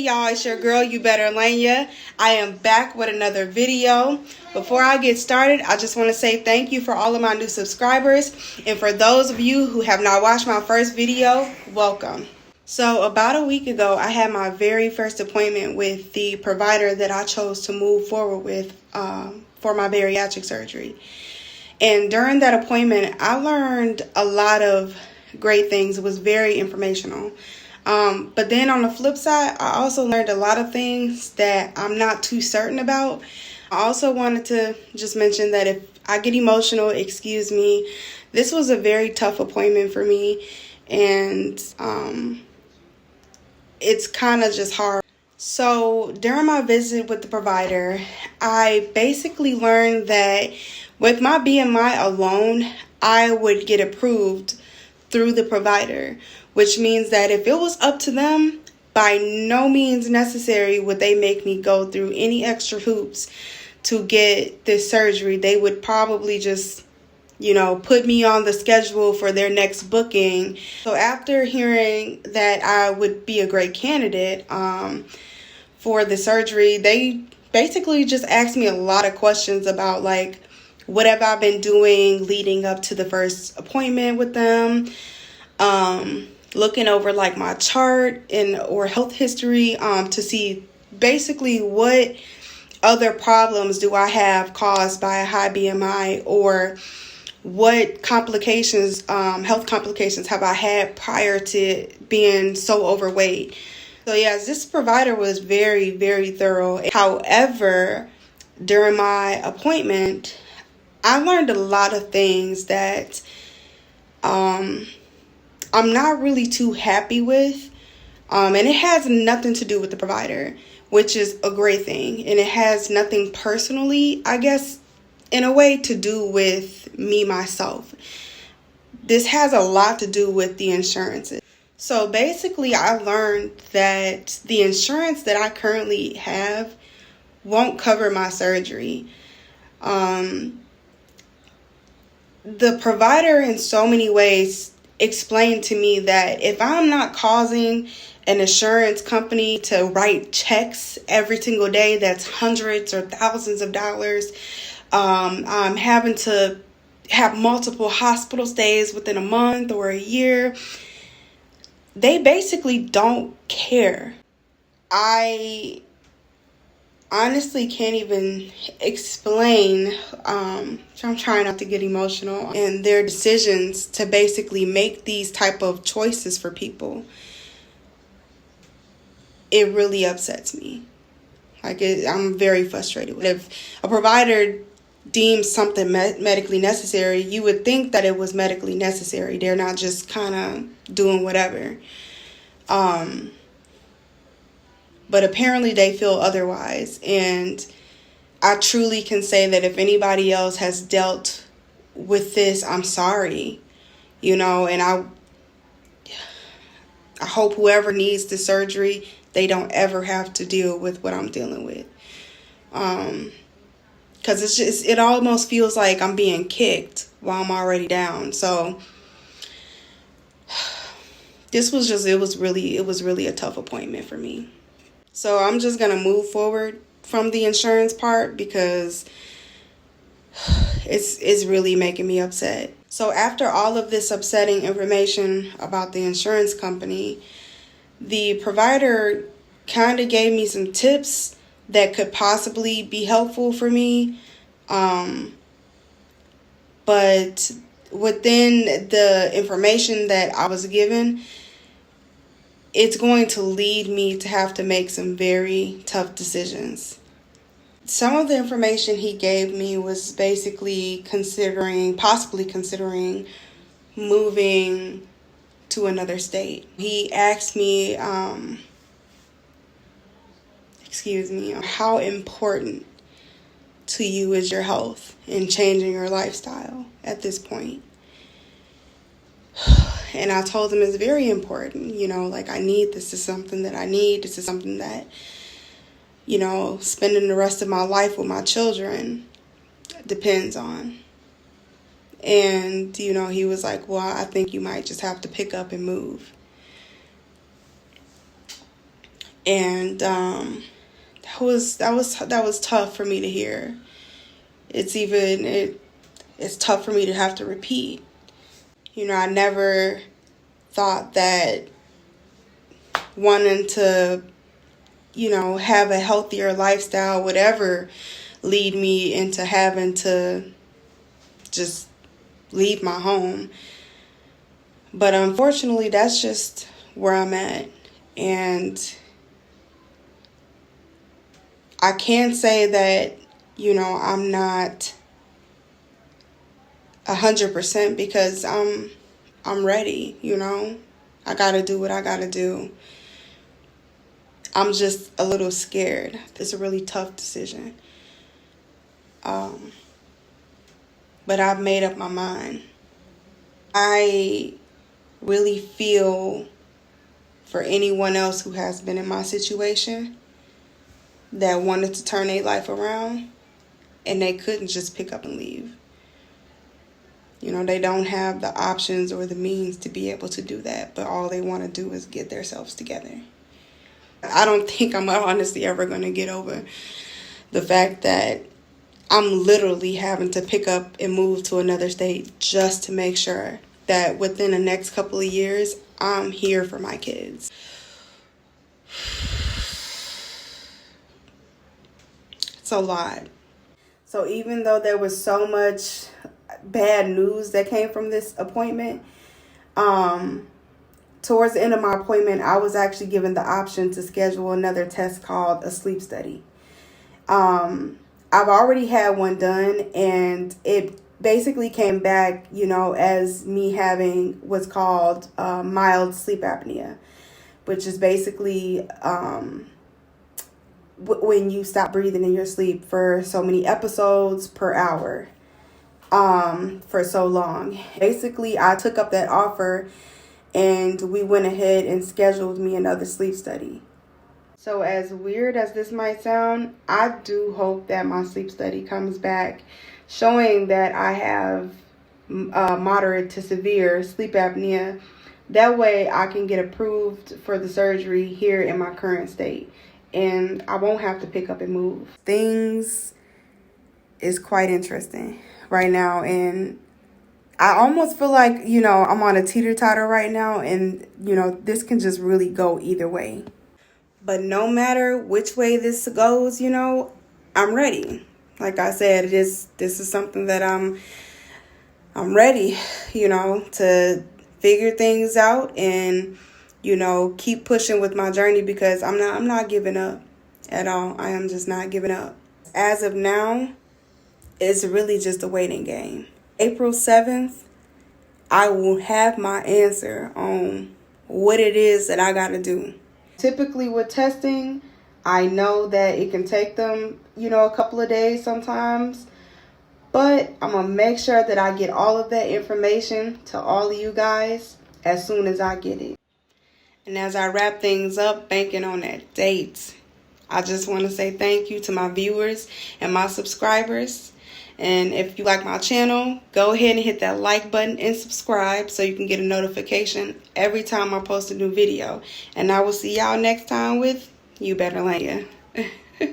y'all, it's your girl, You Better Lanya. I am back with another video. Before I get started, I just want to say thank you for all of my new subscribers. And for those of you who have not watched my first video, welcome. So about a week ago, I had my very first appointment with the provider that I chose to move forward with for my bariatric surgery. And during that appointment, I learned a lot of great things. It was very informational. But then on the flip side, I also learned a lot of things that I'm not too certain about. I also wanted to just mention that if I get emotional, excuse me. This was a very tough appointment for me, and it's kind of just hard. So during my visit with the provider, I basically learned that with my BMI alone, I would get approved through the provider, which means that if it was up to them, by no means necessary would they make me go through any extra hoops to get this surgery. They would probably just, put me on the schedule for their next booking. So after hearing that I would be a great candidate for the surgery, they basically just asked me a lot of questions about what have I been doing leading up to the first appointment with them. Looking over my chart or health history to see basically what other problems do I have caused by a high BMI, or what complications, health complications have I had prior to being so overweight. So yes, this provider was very, very thorough. However, during my appointment, I learned a lot of things that I'm not really too happy with. And it has nothing to do with the provider, which is a great thing. And it has nothing personally, I guess, in a way, to do with me, myself. This has a lot to do with the insurances. So basically, I learned that the insurance that I currently have won't cover my surgery. The provider in so many ways explained to me that if I'm not causing an insurance company to write checks every single day that's hundreds or thousands of dollars, I'm having to have multiple hospital stays within a month or a year, they basically don't care. I honestly can't even explain, I'm trying not to get emotional, and their decisions to basically make these type of choices for people. It really upsets me. I'm very frustrated. If a provider deems something medically necessary, you would think that it was medically necessary. They're not just kind of doing whatever. But apparently they feel otherwise. And I truly can say that if anybody else has dealt with this, I'm sorry. And I hope whoever needs the surgery, they don't ever have to deal with what I'm dealing with. Because it almost feels like I'm being kicked while I'm already down. So it was really a tough appointment for me. So I'm just going to move forward from the insurance part because it's really making me upset. So after all of this upsetting information about the insurance company, the provider kind of gave me some tips that could possibly be helpful for me. But within the information that I was given, it's going to lead me to have to make some very tough decisions. Some of the information he gave me was basically possibly considering moving to another state. He asked me, how important to you is your health and changing your lifestyle at this point? And I told him it's very important, I need, this is something that I need. This is something that, spending the rest of my life with my children depends on. And, he was like, well, I think you might just have to pick up and move. And that was tough for me to hear. It's tough for me to have to repeat. You know, I never thought that wanting to, you know, have a healthier lifestyle would ever lead me into having to just leave my home. But unfortunately, that's just where I'm at. And I can say that, you know, I'm not 100% because I'm ready, you know. I gotta do what I gotta do. I'm just a little scared. It's a really tough decision. But I've made up my mind. I really feel for anyone else who has been in my situation that wanted to turn their life around and they couldn't just pick up and leave. You know, they don't have the options or the means to be able to do that, but all they want to do is get themselves together. I don't think I'm honestly ever going to get over the fact that I'm literally having to pick up and move to another state just to make sure that within the next couple of years, I'm here for my kids. It's a lot. So even though there was so much bad news that came from this appointment, towards the end of my appointment, I was actually given the option to schedule another test called a sleep study. I've already had one done, and it basically came back, you know, as me having what's called mild sleep apnea, which is basically when you stop breathing in your sleep for so many episodes per hour for so long. Basically, I took up that offer and we went ahead and scheduled me another sleep study. So as weird as this might sound, I do hope that my sleep study comes back showing that I have moderate to severe sleep apnea. That way I can get approved for the surgery here in my current state, and I won't have to pick up and move. Things is quite interesting right now, and I almost feel like, you know, I'm on a teeter-totter right now, and, you know, this can just really go either way. But no matter which way this goes, you know, I'm ready. Like I said, this is something that I'm ready, you know, to figure things out and, you know, keep pushing with my journey, because I'm not giving up at all. I am just not giving up. As of now, it's really just a waiting game. April 7th, I will have my answer on what it is that I got to do. Typically with testing, I know that it can take them, you know, a couple of days sometimes. But I'm going to make sure that I get all of that information to all of you guys as soon as I get it. And as I wrap things up, banking on that date, I just want to say thank you to my viewers and my subscribers. And if you like my channel, go ahead and hit that like button and subscribe so you can get a notification every time I post a new video. And I will see y'all next time with You Better Land Ya.